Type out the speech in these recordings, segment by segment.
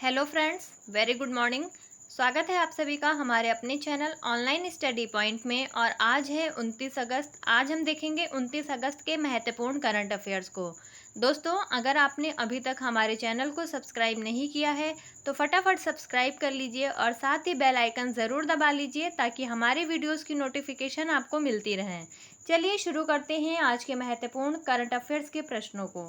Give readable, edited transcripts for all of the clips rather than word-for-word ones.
Hello friends, very good morning. स्वागत है आप सभी का हमारे अपने चैनल ऑनलाइन स्टडी पॉइंट में। और आज है 29 अगस्त। आज हम देखेंगे 29 अगस्त के महत्वपूर्ण करंट अफेयर्स को। दोस्तों, अगर आपने अभी तक हमारे चैनल को सब्सक्राइब नहीं किया है तो फटाफट सब्सक्राइब कर लीजिए और साथ ही बेल आइकन ज़रूर दबा लीजिए ताकि हमारे वीडियोज़ की नोटिफिकेशन आपको मिलती रहें। चलिए शुरू करते हैं आज के महत्वपूर्ण करंट अफेयर्स के प्रश्नों को।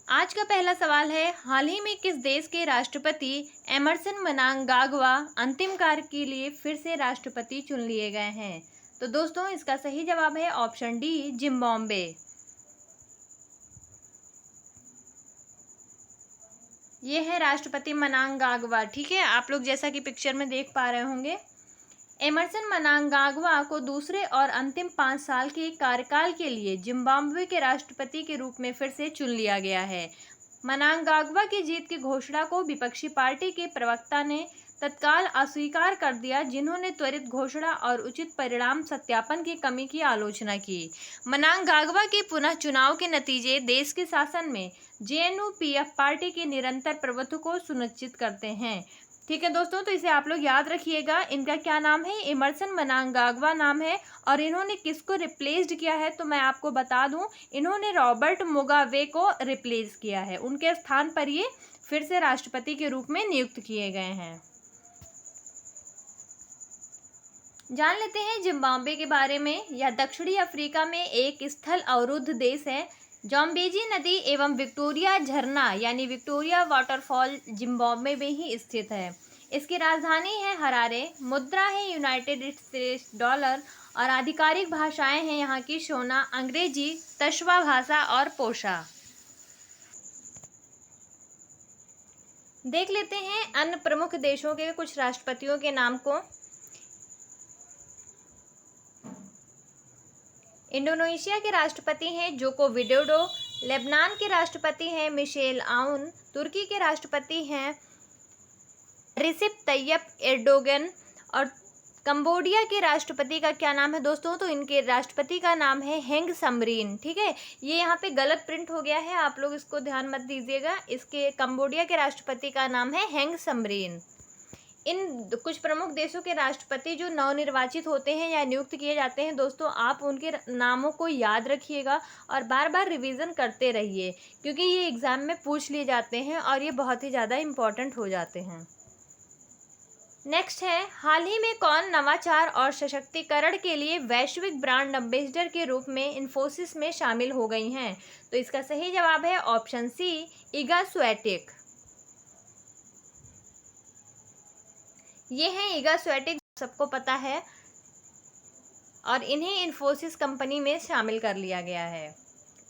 आज का पहला सवाल है, हाल ही में किस देश के राष्ट्रपति एमरसन मनांगागवा अंतिम कार्य के लिए फिर से राष्ट्रपति चुन लिए गए हैं? तो दोस्तों, इसका सही जवाब है ऑप्शन डी, जिम्बाब्वे। ये है राष्ट्रपति मनांगागवा। ठीक है, आप लोग जैसा कि पिक्चर में देख पा रहे होंगे, एमरसन मनांगागवा को दूसरे और अंतिम 5 साल के कार्यकाल के लिए जिम्बाब्वे के राष्ट्रपति के रूप में फिर से चुन लिया गया है। मनांगागवा की जीत की घोषणा को विपक्षी पार्टी के प्रवक्ता ने तत्काल अस्वीकार कर दिया, जिन्होंने त्वरित घोषणा और उचित परिणाम सत्यापन की कमी की आलोचना की। मनांगागवा के पुनः चुनाव के नतीजे देश के शासन में जेएनयू-पीएफ पार्टी के निरंतर प्रभुत्व को सुनिश्चित करते हैं। ठीक है दोस्तों, तो इसे आप लोग याद रखिएगा। इनका क्या नाम है? एमरसन मनांगागवा नाम है। और इन्होंने किसको रिप्लेस्ड किया है तो मैं आपको बता दूं, इन्होंने रॉबर्ट मुगाबे को रिप्लेस किया है। उनके स्थान पर ये फिर से राष्ट्रपति के रूप में नियुक्त किए गए हैं। जान लेते हैं जिम्बाब्वे के बारे में। यह दक्षिणी अफ्रीका में एक स्थल अवरुद्ध देश है। जाम्बेजी नदी एवं विक्टोरिया झरना यानी विक्टोरिया वाटरफॉल जिम्बाब्वे में ही स्थित है। इसकी राजधानी है हरारे। मुद्रा है यूनाइटेड स्टेट्स डॉलर और आधिकारिक भाषाएं हैं यहाँ की शोना, अंग्रेजी, तशवा भाषा और पोशा। देख लेते हैं अन्य प्रमुख देशों के कुछ राष्ट्रपतियों के नाम को। इंडोनेशिया के राष्ट्रपति हैं जोको विडोडो। लेबनान के राष्ट्रपति हैं मिशेल आउन। तुर्की के राष्ट्रपति हैं रिसेप तैयप एर्दोगन। और कंबोडिया के राष्ट्रपति का क्या नाम है दोस्तों? तो इनके राष्ट्रपति का नाम है हेंग समरीन। ठीक है, ये यहाँ पे गलत प्रिंट हो गया है, आप लोग इसको ध्यान मत दीजिएगा। इसके कंबोडिया के राष्ट्रपति का नाम है हेंग समरीन। इन कुछ प्रमुख देशों के राष्ट्रपति जो नवनिर्वाचित होते हैं या नियुक्त किए जाते हैं दोस्तों, आप उनके नामों को याद रखिएगा और बार बार रिवीजन करते रहिए, क्योंकि ये एग्जाम में पूछ लिए जाते हैं और ये बहुत ही ज़्यादा इम्पोर्टेंट हो जाते हैं। नेक्स्ट है, हाल ही में कौन नवाचार और सशक्तिकरण के लिए वैश्विक ब्रांड एम्बेसडर के रूप में इन्फोसिस में शामिल हो गई हैं? तो इसका सही जवाब है ऑप्शन सी, इगा स्वेटेक। ये हैं इगा स्वेटेक, सबको पता है, और इन्हें इन्फोसिस कंपनी में शामिल कर लिया गया है।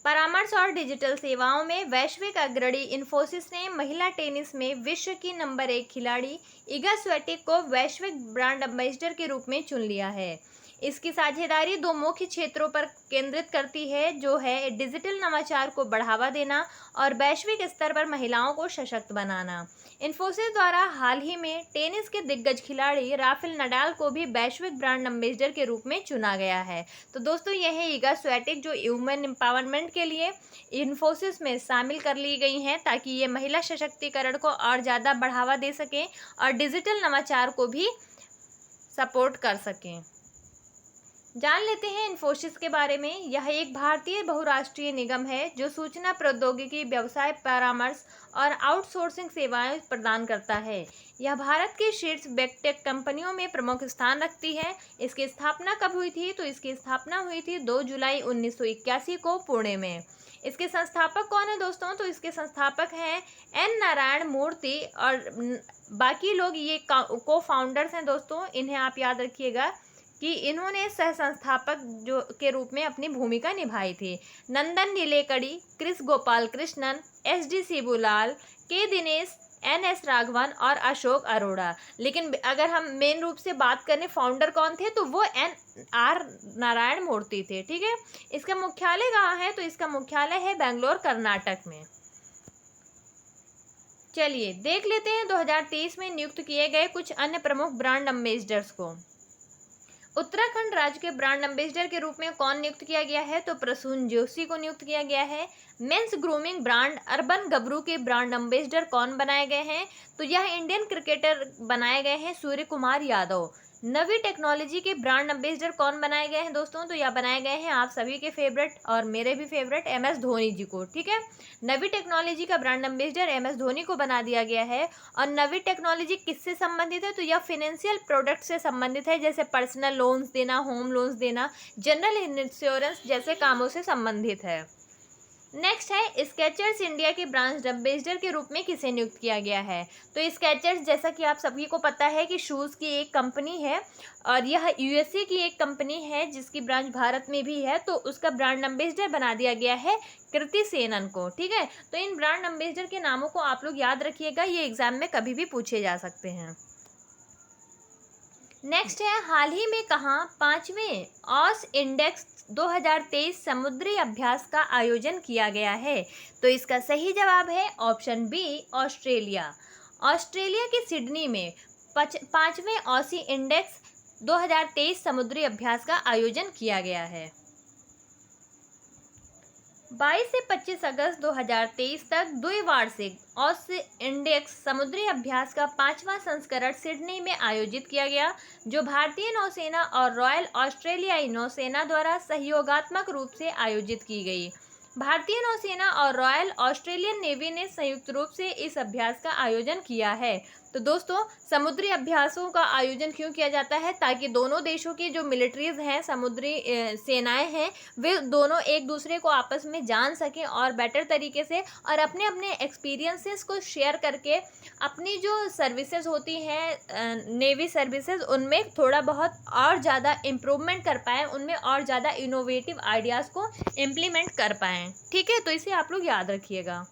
परामर्श और डिजिटल सेवाओं में वैश्विक अग्रणी इन्फोसिस ने महिला टेनिस में विश्व की नंबर 1 खिलाड़ी इगा स्वेटेक को वैश्विक ब्रांड एम्बेसडर के रूप में चुन लिया है। इसकी साझेदारी 2 मुख्य क्षेत्रों पर केंद्रित करती है, जो है डिजिटल नवाचार को बढ़ावा देना और वैश्विक स्तर पर महिलाओं को सशक्त बनाना। इन्फोसिस द्वारा हाल ही में टेनिस के दिग्गज खिलाड़ी राफेल नडाल को भी वैश्विक ब्रांड एम्बेसडर के रूप में चुना गया है। तो दोस्तों, यह है इगा स्वेटेक जो वुमेन एम्पावरमेंट के लिए इन्फोसिस में शामिल कर ली गई हैं, ताकि ये महिला सशक्तिकरण को और ज़्यादा बढ़ावा दे सकें और डिजिटल नवाचार को भी सपोर्ट कर सकें। जान लेते हैं इन्फोसिस के बारे में। यह एक भारतीय बहुराष्ट्रीय निगम है जो सूचना प्रौद्योगिकी, व्यवसाय परामर्श और आउटसोर्सिंग सेवाएं प्रदान करता है। यह भारत के शीर्ष बिगटेक कंपनियों में प्रमुख स्थान रखती है। इसकी स्थापना कब हुई थी? तो इसकी स्थापना हुई थी 2 जुलाई 1981 को पुणे में। इसके संस्थापक कौन है दोस्तों? तो इसके संस्थापक हैं एन नारायण मूर्ति और बाकी लोग ये को फाउंडर्स हैं दोस्तों। इन्हें आप याद रखिएगा कि इन्होंने सह संस्थापक जो के रूप में अपनी भूमिका निभाई थी। नंदन नीलेकड़ी, क्रिस गोपाल कृष्णन, एस.डी. शिबूलाल, के दिनेश, एन.एस. राघवन और अशोक अरोड़ा। लेकिन अगर हम मेन रूप से बात करें फाउंडर कौन थे, तो वो एन.आर. नारायण मूर्ति थे। ठीक है, इसका मुख्यालय कहाँ है? तो इसका मुख्यालय है बेंगलोर, कर्नाटक में। चलिए देख लेते हैं 2023 में नियुक्त किए गए कुछ अन्य प्रमुख ब्रांड एम्बेसडर्स को। उत्तराखंड राज्य के ब्रांड एम्बेसडर के रूप में कौन नियुक्त किया गया है? तो प्रसून जोशी को नियुक्त किया गया है। मेंस ग्रूमिंग ब्रांड अर्बन गबरू के ब्रांड एम्बेसडर कौन बनाए गए हैं? तो यह इंडियन क्रिकेटर बनाए गए हैं सूर्य कुमार यादव। नवी टेक्नोलॉजी के ब्रांड एम्बेसडर कौन बनाए गए हैं दोस्तों? तो यह बनाए गए हैं आप सभी के फेवरेट और मेरे भी फेवरेट MS धोनी जी को। ठीक है, नवी टेक्नोलॉजी का ब्रांड एम्बेसडर MS धोनी को बना दिया गया है। और नवी टेक्नोलॉजी किससे संबंधित है? तो यह फाइनेंशियल प्रोडक्ट से संबंधित है, जैसे पर्सनल लोन्स देना, होम लोन्स देना, जनरल इंश्योरेंस जैसे कामों से संबंधित है। नेक्स्ट है स्केचर्स इंडिया के ब्रांड एम्बेसडर के रूप में किसे नियुक्त किया गया है? तो स्केचर्स, जैसा कि आप सभी को पता है कि शूज़ की एक कंपनी है और यह USA की एक कंपनी है जिसकी ब्रांच भारत में भी है, तो उसका ब्रांड एम्बेसडर बना दिया गया है कृति सेनन को। ठीक है, तो इन ब्रांड एम्बेसडर के नामों को आप लोग याद रखिएगा, ये एग्जाम में कभी भी पूछे जा सकते हैं। नेक्स्ट है हाल ही में कहाँ 5वें ऑस इंडेक्स 2023 समुद्री अभ्यास का आयोजन किया गया है? तो इसका सही जवाब है ऑप्शन बी, ऑस्ट्रेलिया। ऑस्ट्रेलिया के सिडनी में 5वें ऑसी इंडेक्स 2023 समुद्री अभ्यास का आयोजन किया गया है। 22 से 25 अगस्त 2023 तक द्विवार्षिक ऑस इंडेक्स समुद्री अभ्यास का 5वां संस्करण सिडनी में आयोजित किया गया, जो भारतीय नौसेना और रॉयल ऑस्ट्रेलियाई नौसेना द्वारा सहयोगात्मक रूप से आयोजित की गई। भारतीय नौसेना और रॉयल ऑस्ट्रेलियन नेवी ने संयुक्त रूप से इस अभ्यास का आयोजन किया है। तो दोस्तों, समुद्री अभ्यासों का आयोजन क्यों किया जाता है? ताकि दोनों देशों की जो मिलिट्रीज हैं, समुद्री सेनाएं हैं, वे दोनों एक दूसरे को आपस में जान सकें और बेटर तरीके से और अपने अपने एक्सपीरियंसेस को शेयर करके अपनी जो सर्विसेज होती हैं नेवी सर्विसेज, उनमें थोड़ा बहुत और ज़्यादा इम्प्रूवमेंट कर पाएँ, उनमें और ज़्यादा इनोवेटिव आइडियाज़ को इम्प्लीमेंट कर पाएँ। ठीक है, तो इसे आप लोग याद रखिएगा।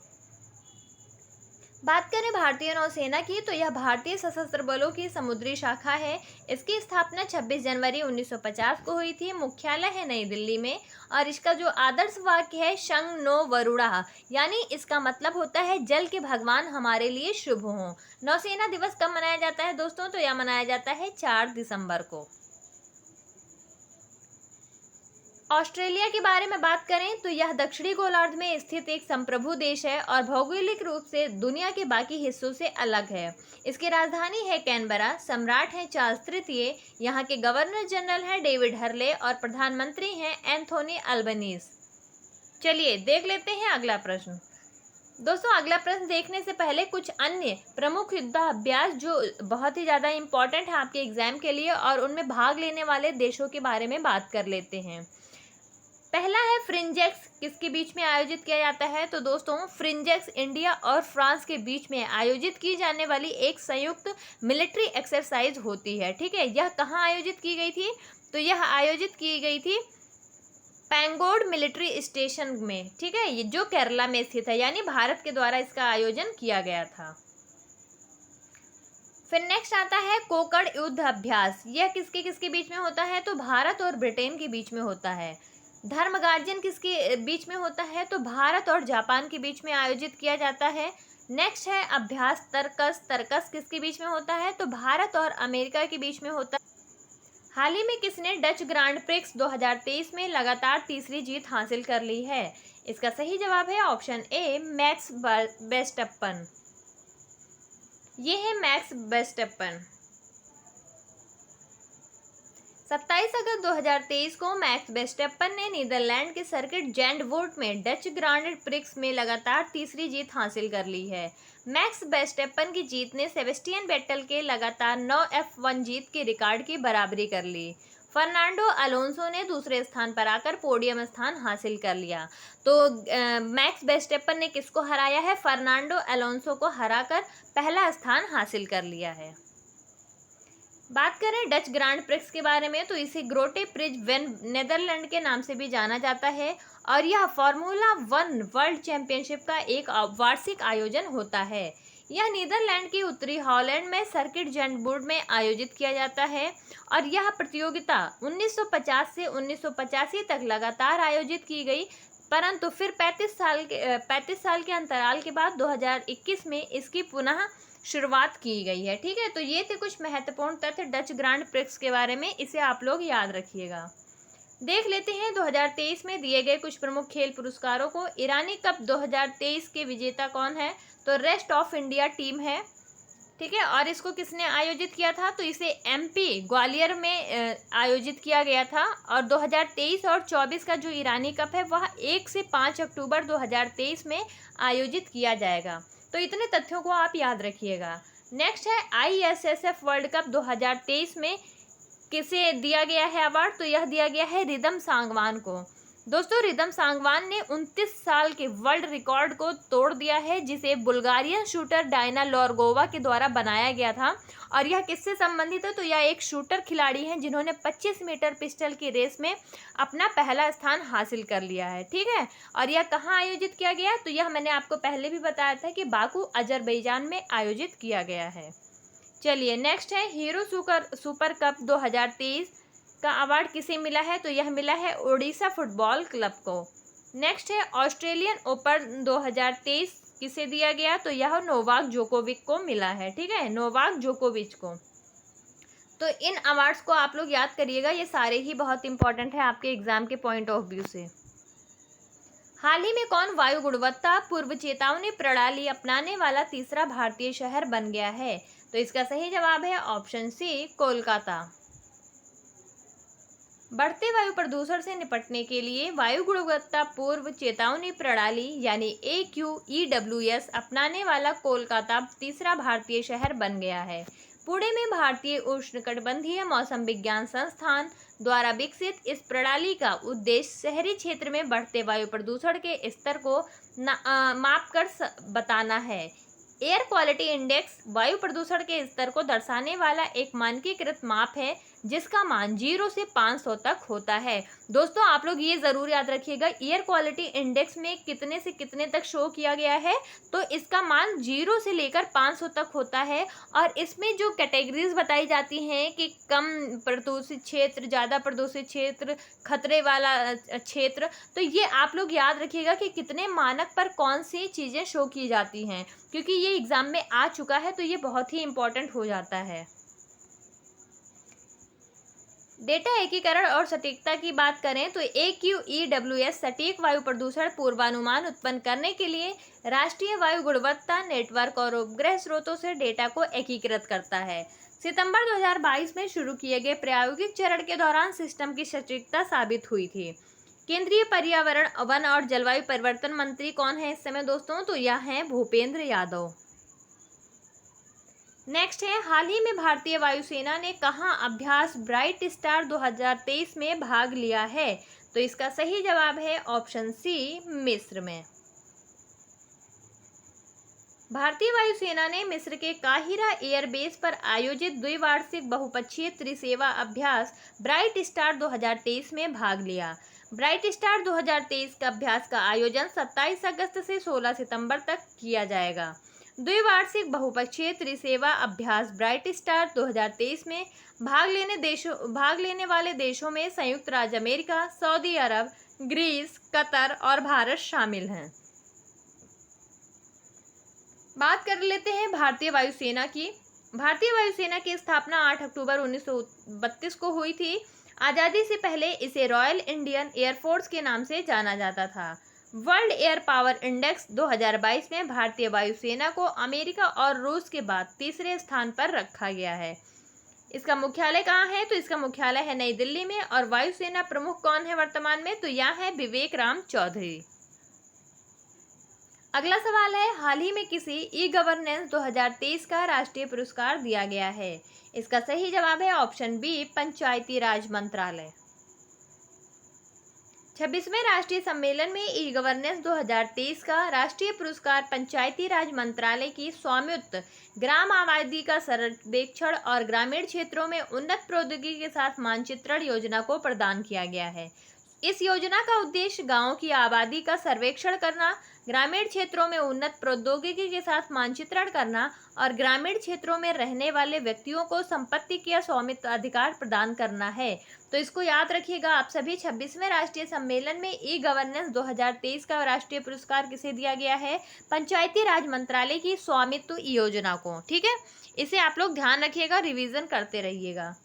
बात करें भारतीय नौसेना की, तो यह भारतीय सशस्त्र बलों की समुद्री शाखा है। इसकी स्थापना 26 जनवरी 1950 को हुई थी। मुख्यालय है नई दिल्ली में और इसका जो आदर्श वाक्य है शं नो वरुणा, यानी इसका मतलब होता है जल के भगवान हमारे लिए शुभ हों। नौसेना दिवस कब मनाया जाता है दोस्तों? तो यह मनाया जाता है 4 दिसंबर को। ऑस्ट्रेलिया के बारे में बात करें तो यह दक्षिणी गोलार्ध में स्थित एक संप्रभु देश है और भौगोलिक रूप से दुनिया के बाकी हिस्सों से अलग है। इसकी राजधानी है कैनबरा। सम्राट हैं चार्ल्स तृतीय। यहाँ के गवर्नर जनरल हैं डेविड हर्ले और प्रधानमंत्री हैं एंथोनी अल्बनीज। चलिए देख लेते हैं अगला प्रश्न। दोस्तों, अगला प्रश्न देखने से पहले कुछ अन्य प्रमुख युद्धाभ्यास जो बहुत ही ज़्यादा इम्पोर्टेंट है आपके एग्जाम के लिए और उनमें भाग लेने वाले देशों के बारे में बात कर लेते हैं। पहला है फ्रिंजेक्स, किसके बीच में आयोजित किया जाता है? तो दोस्तों, फ्रिंजेक्स इंडिया और फ्रांस के बीच में आयोजित की जाने वाली एक संयुक्त मिलिट्री एक्सरसाइज होती है। ठीक है, यह कहाँ आयोजित की गई थी? तो यह आयोजित की गई थी पैंगोड मिलिट्री स्टेशन में। ठीक है, ये जो केरला में स्थित है, यानी भारत के द्वारा इसका आयोजन किया गया था। फिर नेक्स्ट आता है कोकड़ युद्ध अभ्यास। यह किसके किसके बीच में होता है? तो भारत और ब्रिटेन के बीच में होता है। धर्मगार्जन किसके बीच में होता है? तो भारत और जापान के बीच में आयोजित किया जाता है। नेक्स्ट है अभ्यास तर्कस। तर्कस किसके बीच में होता है? तो भारत और अमेरिका के बीच में होता है। हाल ही में किसने डच ग्रांड प्रिक्स 2023 में लगातार तीसरी जीत हासिल कर ली है? इसका सही जवाब है ऑप्शन ए, मैक्स वर्स्टैपन। ये है मैक्स वर्स्टैपन। 27 अगस्त 2023 को मैक्स वर्स्टैपन ने नीदरलैंड के सर्किट ज़ैंडवोर्ट में डच ग्रांड प्रिक्स में लगातार तीसरी जीत हासिल कर ली है। मैक्स वर्स्टैपन की जीत ने सेबेस्टियन वेट्टल के लगातार 9 F1 जीत के रिकॉर्ड की बराबरी कर ली। फर्नांडो अलोंसो ने दूसरे स्थान पर आकर पोडियम स्थान हासिल कर लिया। तो मैक्स वर्स्टैपन ने किसको हराया है? फर्नांडो अलोंसो को हराकर पहला स्थान हासिल कर लिया है। बात करें डच ग्रांड प्रिक्स के बारे में, तो इसे ग्रोटे प्रिज वेन नेदरलैंड के नाम से भी जाना जाता है और यह फार्मूला 1 वर्ल्ड चैंपियनशिप का एक वार्षिक आयोजन होता है। यह नीदरलैंड की उत्तरी हॉलैंड में सर्किट ज़ैंडवोर्ट में आयोजित किया जाता है और यह प्रतियोगिता 1950 से 1985 तक लगातार आयोजित की गई। परंतु फिर 35 साल के अंतराल के बाद 2021 में इसकी पुनः शुरुआत की गई है। ठीक है, तो ये थे कुछ महत्वपूर्ण तथ्य डच ग्रांड प्रिक्स के बारे में, इसे आप लोग याद रखिएगा। देख लेते हैं 2023 में दिए गए कुछ प्रमुख खेल पुरस्कारों को। ईरानी कप 2023 के विजेता कौन है? तो रेस्ट ऑफ इंडिया टीम है। ठीक है, और इसको किसने आयोजित किया था? तो इसे एमपी ग्वालियर में आयोजित किया गया था। और 2023 और 24 का जो ईरानी कप है वह 1 से 5 अक्टूबर 2023 में आयोजित किया जाएगा। तो इतने तथ्यों को आप याद रखिएगा। नेक्स्ट है ISSF वर्ल्ड कप 2023 में किसे दिया गया है अवार्ड? तो यह दिया गया है रिदम सांगवान को। दोस्तों, रिदम सांगवान ने 29 साल के वर्ल्ड रिकॉर्ड को तोड़ दिया है, जिसे बुल्गारियन शूटर डायना लोरगोवा के द्वारा बनाया गया था। और यह किससे संबंधित है? तो यह एक शूटर खिलाड़ी हैं जिन्होंने 25 मीटर पिस्टल की रेस में अपना पहला स्थान हासिल कर लिया है। ठीक है, और यह कहाँ आयोजित किया गया? तो यह मैंने आपको पहले भी बताया था कि बाकू अजरबैजान में आयोजित किया गया है। चलिए, नेक्स्ट है हीरो सुपर कप 2023 का अवार्ड किसे मिला है? तो यह मिला है ओडिशा फुटबॉल क्लब को। नेक्स्ट है ऑस्ट्रेलियन ओपन 2023 किसे दिया गया? तो यह नोवाक जोकोविक को मिला है। ठीक है, नोवाक जोकोविच को। तो इन अवार्ड्स को आप लोग याद करिएगा, ये सारे ही बहुत इंपॉर्टेंट है आपके एग्जाम के पॉइंट ऑफ व्यू से। हाल ही में कौन वायु गुणवत्ता पूर्व चेतावनी प्रणाली अपनाने वाला तीसरा भारतीय शहर बन गया है? तो इसका सही जवाब है ऑप्शन सी, कोलकाता। बढ़ते वायु प्रदूषण से निपटने के लिए वायु गुणवत्ता पूर्व चेतावनी प्रणाली यानी AQEWS अपनाने वाला कोलकाता तीसरा भारतीय शहर बन गया है। पुणे में भारतीय उष्णकटिबंधीय मौसम विज्ञान संस्थान द्वारा विकसित इस प्रणाली का उद्देश्य शहरी क्षेत्र में बढ़ते वायु प्रदूषण के स्तर को माप कर बताना है। एयर क्वालिटी इंडेक्स वायु प्रदूषण के स्तर को दर्शाने वाला एक मानकीकृत माप है जिसका मान 0 से 500 तक होता है। दोस्तों, आप लोग ये ज़रूर याद रखिएगा, एयर क्वालिटी इंडेक्स में कितने से कितने तक शो किया गया है? तो इसका मान 0 से लेकर 500 तक होता है। और इसमें जो कैटेगरीज बताई जाती हैं कि कम प्रदूषित क्षेत्र, ज़्यादा प्रदूषित क्षेत्र, खतरे वाला क्षेत्र, तो ये आप लोग याद रखिएगा कि कितने मानक पर कौन सी चीज़ें शो की जाती हैं, क्योंकि ये एग्ज़ाम में आ चुका है, तो ये बहुत ही इम्पोर्टेंट हो जाता है। डेटा एकीकरण और सटीकता की बात करें तो AQEWS सटीक वायु प्रदूषण पूर्वानुमान उत्पन्न करने के लिए राष्ट्रीय वायु गुणवत्ता नेटवर्क और उपग्रह स्रोतों से डेटा को एकीकृत करता है। सितंबर 2022 में शुरू किए गए प्रायोगिक चरण के दौरान सिस्टम की सटीकता साबित हुई थी। केंद्रीय पर्यावरण, वन और जलवायु परिवर्तन मंत्री कौन है इस समय दोस्तों? तो यह हैं भूपेंद्र यादव। नेक्स्ट है हाल ही में भारतीय वायुसेना ने कहाँ अभ्यास ब्राइट स्टार 2023 में भाग लिया है? तो इसका सही जवाब है ऑप्शन सी, मिस्र में। भारतीय वायुसेना ने मिस्र के काहिरा एयरबेस पर आयोजित द्विवार्षिक बहुपक्षीय त्रिसेवा अभ्यास ब्राइट स्टार 2023 में भाग लिया। ब्राइट स्टार 2023 का अभ्यास का आयोजन 27 अगस्त से 16 सितंबर तक किया जाएगा। द्विवार्षिक बहुपक्षीय त्रिसेवा अभ्यास ब्राइट स्टार 2023 में भाग लेने वाले देशों में संयुक्त राज्य अमेरिका, सऊदी अरब, ग्रीस, कतर और भारत शामिल हैं। बात कर लेते हैं भारतीय वायुसेना की। भारतीय वायुसेना की स्थापना 8 अक्टूबर 1932 को हुई थी। आज़ादी से पहले इसे रॉयल इंडियन एयरफोर्स के नाम से जाना जाता था। वर्ल्ड एयर पावर इंडेक्स 2022 में भारतीय वायुसेना को अमेरिका और रूस के बाद तीसरे स्थान पर रखा गया है। इसका मुख्यालय कहाँ है? तो इसका मुख्यालय है नई दिल्ली में। और वायुसेना प्रमुख कौन है वर्तमान में? तो यह है विवेक राम चौधरी। अगला सवाल है, हाल ही में किसी ई गवर्नेंस 2023 का राष्ट्रीय पुरस्कार दिया गया है? इसका सही जवाब है ऑप्शन बी, पंचायती राज मंत्रालय। 26वें राष्ट्रीय सम्मेलन में ई गवर्नेंस 2023 का राष्ट्रीय पुरस्कार पंचायती राज मंत्रालय की स्वामित्व ग्राम आबादी का सर्वेक्षण और ग्रामीण क्षेत्रों में उन्नत प्रौद्योगिकी के साथ मानचित्रण योजना को प्रदान किया गया है। इस योजना का उद्देश्य गांवों की आबादी का सर्वेक्षण करना, ग्रामीण क्षेत्रों में उन्नत प्रौद्योगिकी के साथ मानचित्रण करना और ग्रामीण क्षेत्रों में रहने वाले व्यक्तियों को संपत्ति या स्वामित्व अधिकार प्रदान करना है। तो इसको याद रखिएगा आप सभी। 26वें राष्ट्रीय सम्मेलन में ई गवर्नेंस 2023 का राष्ट्रीय पुरस्कार किसे दिया गया है? पंचायती राज मंत्रालय की स्वामित्व योजना को। ठीक है, इसे आप लोग ध्यान रखिएगा, रिवीजन करते रहिएगा।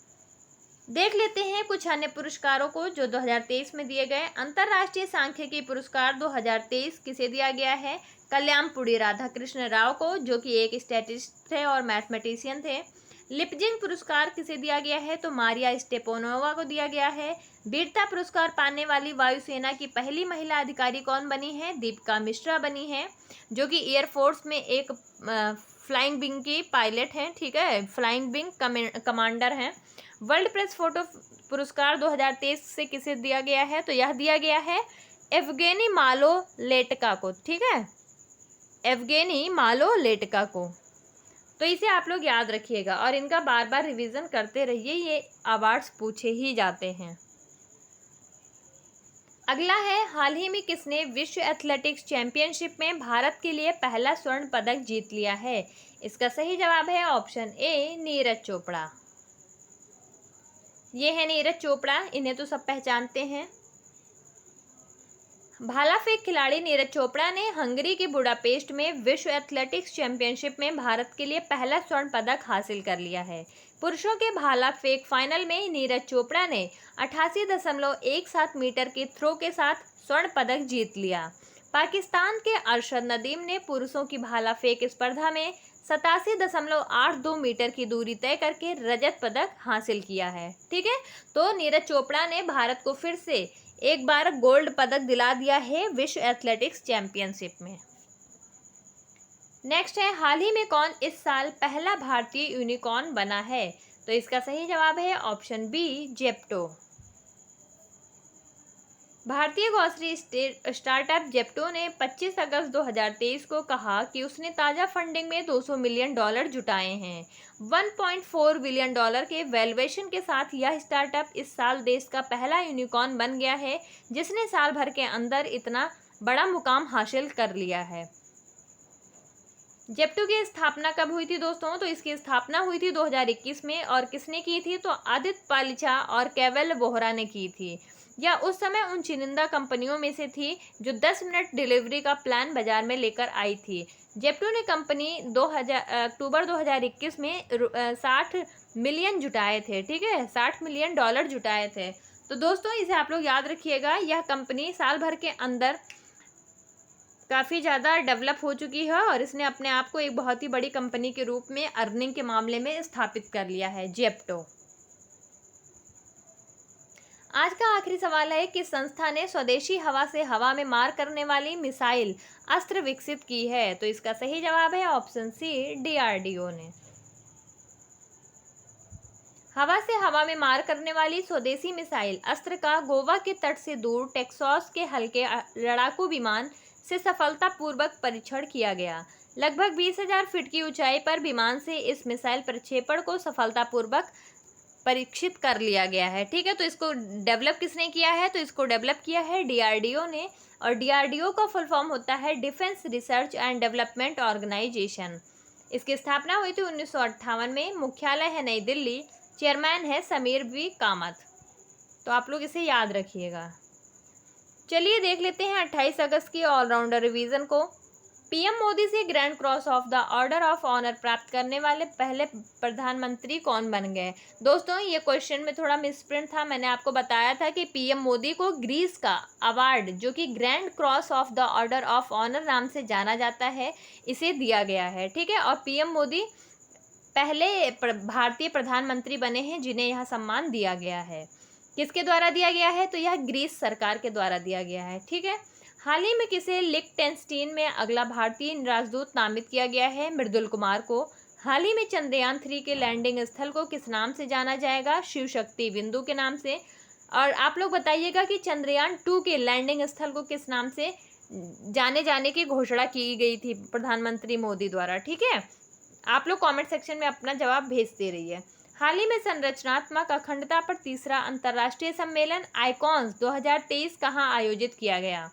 देख लेते हैं कुछ अन्य पुरस्कारों को जो 2023 में दिए गए। अंतर्राष्ट्रीय सांख्यिकी पुरस्कार 2023 किसे दिया गया है? कल्याणपुड़ी राधाकृष्ण राव को, जो कि एक स्टैटिस्ट थे और मैथमेटिशियन थे। लिपजिंग पुरस्कार किसे दिया गया है? तो मारिया स्टेपोनोवा को दिया गया है। वीरता पुरस्कार पाने वाली वायुसेना की पहली महिला अधिकारी कौन बनी है? दीपिका मिश्रा बनी है, जो कि एयरफोर्स में एक फ्लाइंग विंग की पायलट हैं। ठीक है, फ्लाइंग विंग कमांडर हैं। वर्ल्ड प्रेस फोटो पुरस्कार 2023 से किसे दिया गया है? तो यह दिया गया है एवगेनी मालोलेटका को। ठीक है, एवगेनी मालोलेटका को। तो इसे आप लोग याद रखिएगा और इनका बार बार रिवीजन करते रहिए, ये अवार्ड्स पूछे ही जाते हैं। अगला है, हाल ही में किसने विश्व एथलेटिक्स चैंपियनशिप में भारत के लिए पहला स्वर्ण पदक जीत लिया है? इसका सही जवाब है ऑप्शन ए, नीरज चोपड़ा। ये है नीरज चोपड़ा, इन्हें तो सब पहचानते हैं। भाला फेंक खिलाड़ी नीरज चोपड़ा ने हंगरी के बुडापेस्ट में विश्व एथलेटिक्स चैंपियनशिप में भारत के लिए पहला स्वर्ण पदक हासिल कर लिया है। पुरुषों के भाला फेंक फाइनल में नीरज चोपड़ा ने 88.17 मीटर के थ्रो के साथ स्वर्ण पदक जीत लिया। पाकिस्तान के अरशद नदीम ने पुरुषों की भाला फेंक स्पर्धा में 87.82 मीटर की दूरी तय करके रजत पदक हासिल किया है। ठीक है, तो नीरज चोपड़ा ने भारत को फिर से एक बार गोल्ड पदक दिला दिया है विश्व एथलेटिक्स चैंपियनशिप में। नेक्स्ट है, हाल ही में कौन इस साल पहला भारतीय यूनिकॉर्न बना है? तो इसका सही जवाब है ऑप्शन बी, जेप्टो। भारतीय ग्रोसरी स्टार्टअप जेप्टो ने 25 अगस्त 2023 को कहा कि उसने ताज़ा फंडिंग में $200 मिलियन जुटाए हैं। $1.4 बिलियन के वैल्यूएशन के साथ यह स्टार्टअप इस साल देश का पहला यूनिकॉर्न बन गया है, जिसने साल भर के अंदर इतना बड़ा मुकाम हासिल कर लिया है। जेप्टो की स्थापना कब हुई थी दोस्तों? तो इसकी स्थापना हुई थी 2021 में और किसने की थी? तो आदित्य पालिचा और केवल बोहरा ने की थी। यह उस समय उन चुनिंदा कंपनियों में से थी जो 10 मिनट डिलीवरी का प्लान बाजार में लेकर आई थी। जेप्टो ने कंपनी अक्टूबर 2021 में 60 मिलियन जुटाए थे। ठीक है, $60 मिलियन जुटाए थे। तो दोस्तों इसे आप लोग याद रखिएगा, यह कंपनी साल भर के अंदर काफ़ी ज़्यादा डेवलप हो चुकी है और इसने अपने आप को एक बहुत ही बड़ी कंपनी के रूप में अर्निंग के मामले में स्थापित कर लिया है, जेप्टो। आज का आखिरी सवाल है कि संस्था ने स्वदेशी हवा से हवा में मार करने वाली मिसाइल अस्त्र विकसित की है? तो इसका सही जवाब है ऑप्शन सी, डीआरडीओ ने। हवा से हवा में मार करने वाली स्वदेशी मिसाइल अस्त्र का गोवा के तट से दूर टेक्सास के हल्के लड़ाकू विमान से सफलतापूर्वक परीक्षण किया गया। लगभग 20,000 फीट की ऊंचाई पर विमान से इस मिसाइल प्रक्षेपण को सफलतापूर्वक परीक्षित कर लिया गया है। ठीक है, तो इसको डेवलप किसने किया है? तो इसको डेवलप किया है डीआरडीओ ने और डीआरडीओ का फुल फॉर्म होता है defence research and development organisation. इसकी स्थापना हुई थी 1958 में। मुख्यालय है नई दिल्ली। चेयरमैन है समीर बी कामत। तो आप लोग इसे याद रखिएगा। चलिए देख लेते हैं 28 अगस्त की ऑलराउंडर रिवीजन को। पीएम मोदी से grand cross of the order of honour प्राप्त करने वाले पहले प्रधानमंत्री कौन बन गए? दोस्तों ये क्वेश्चन में थोड़ा मिसप्रिंट था। मैंने आपको बताया था कि पीएम मोदी को ग्रीस का अवार्ड जो कि grand cross of the order of honour नाम से जाना जाता है, इसे दिया गया है। ठीक है, और पीएम मोदी पहले भारतीय प्रधानमंत्री बने हैं जिन्हें यह सम्मान दिया गया है। किसके द्वारा दिया गया है? तो यह ग्रीस सरकार के द्वारा दिया गया है। ठीक है, हाल ही में किसे लिक्टेनस्टीन में अगला भारतीय राजदूत नामित किया गया है? मृदुल कुमार को। हाल ही में चंद्रयान 3 के लैंडिंग स्थल को किस नाम से जाना जाएगा? शिव शक्ति बिंदु के नाम से। और आप लोग बताइएगा कि चंद्रयान 2 के लैंडिंग स्थल को किस नाम से जाने की घोषणा की गई थी प्रधानमंत्री मोदी द्वारा। ठीक है, आप लोग कमेंट सेक्शन में अपना जवाब भेजते रहिए। हाल ही में संरचनात्मक अखंडता पर तीसरा अंतर्राष्ट्रीय सम्मेलन आइकॉन्स 2023 कहाँ आयोजित किया गया?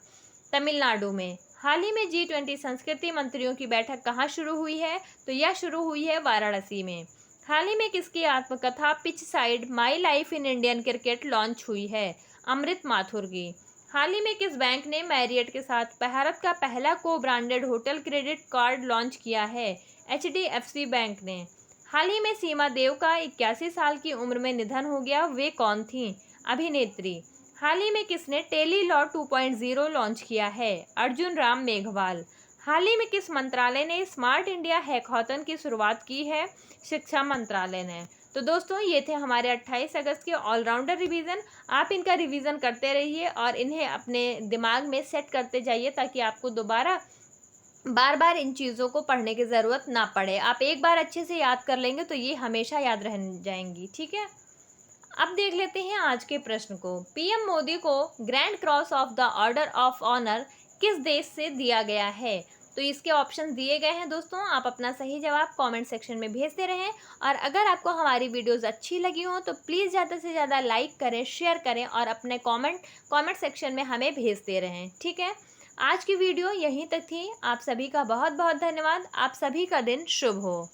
तमिलनाडु में। हाल ही में G20 संस्कृति मंत्रियों की बैठक कहाँ शुरू हुई है? तो यह शुरू हुई है वाराणसी में। हाल ही में किसकी आत्मकथा pitch side my life in Indian cricket launch हुई है? अमृत माथुर की। हाल ही में किस बैंक ने मैरियट के साथ भारत का पहला को branded hotel credit card launch किया है? HDFC बैंक ने। हाल ही में सीमा देव का 81 साल की उम्र में निधन हो गया, वे कौन थीं? अभिनेत्री। हाल ही में किसने टेली लॉ 2.0 लॉन्च किया है? अर्जुन राम मेघवाल। हाल ही में किस मंत्रालय ने स्मार्ट इंडिया हैकाथॉन की शुरुआत की है? शिक्षा मंत्रालय ने। तो दोस्तों ये थे हमारे 28 अगस्त के ऑलराउंडर रिवीजन। आप इनका रिवीजन करते रहिए और इन्हें अपने दिमाग में सेट करते जाइए ताकि आपको दोबारा बार बार इन चीज़ों को पढ़ने की ज़रूरत ना पड़े। आप एक बार अच्छे से याद कर लेंगे तो ये हमेशा याद रह जाएंगी। ठीक है, अब देख लेते हैं आज के प्रश्न को। पीएम मोदी को grand cross of the order of honour किस देश से दिया गया है? तो इसके ऑप्शन दिए गए हैं दोस्तों, आप अपना सही जवाब कमेंट सेक्शन में भेजते रहें। और अगर आपको हमारी वीडियोस अच्छी लगी हो तो प्लीज़ ज़्यादा से ज़्यादा लाइक करें, शेयर करें और अपने कमेंट सेक्शन में हमें भेजते रहें। ठीक है, आज की वीडियो यहीं तक थी। आप सभी का बहुत बहुत धन्यवाद। आप सभी का दिन शुभ हो।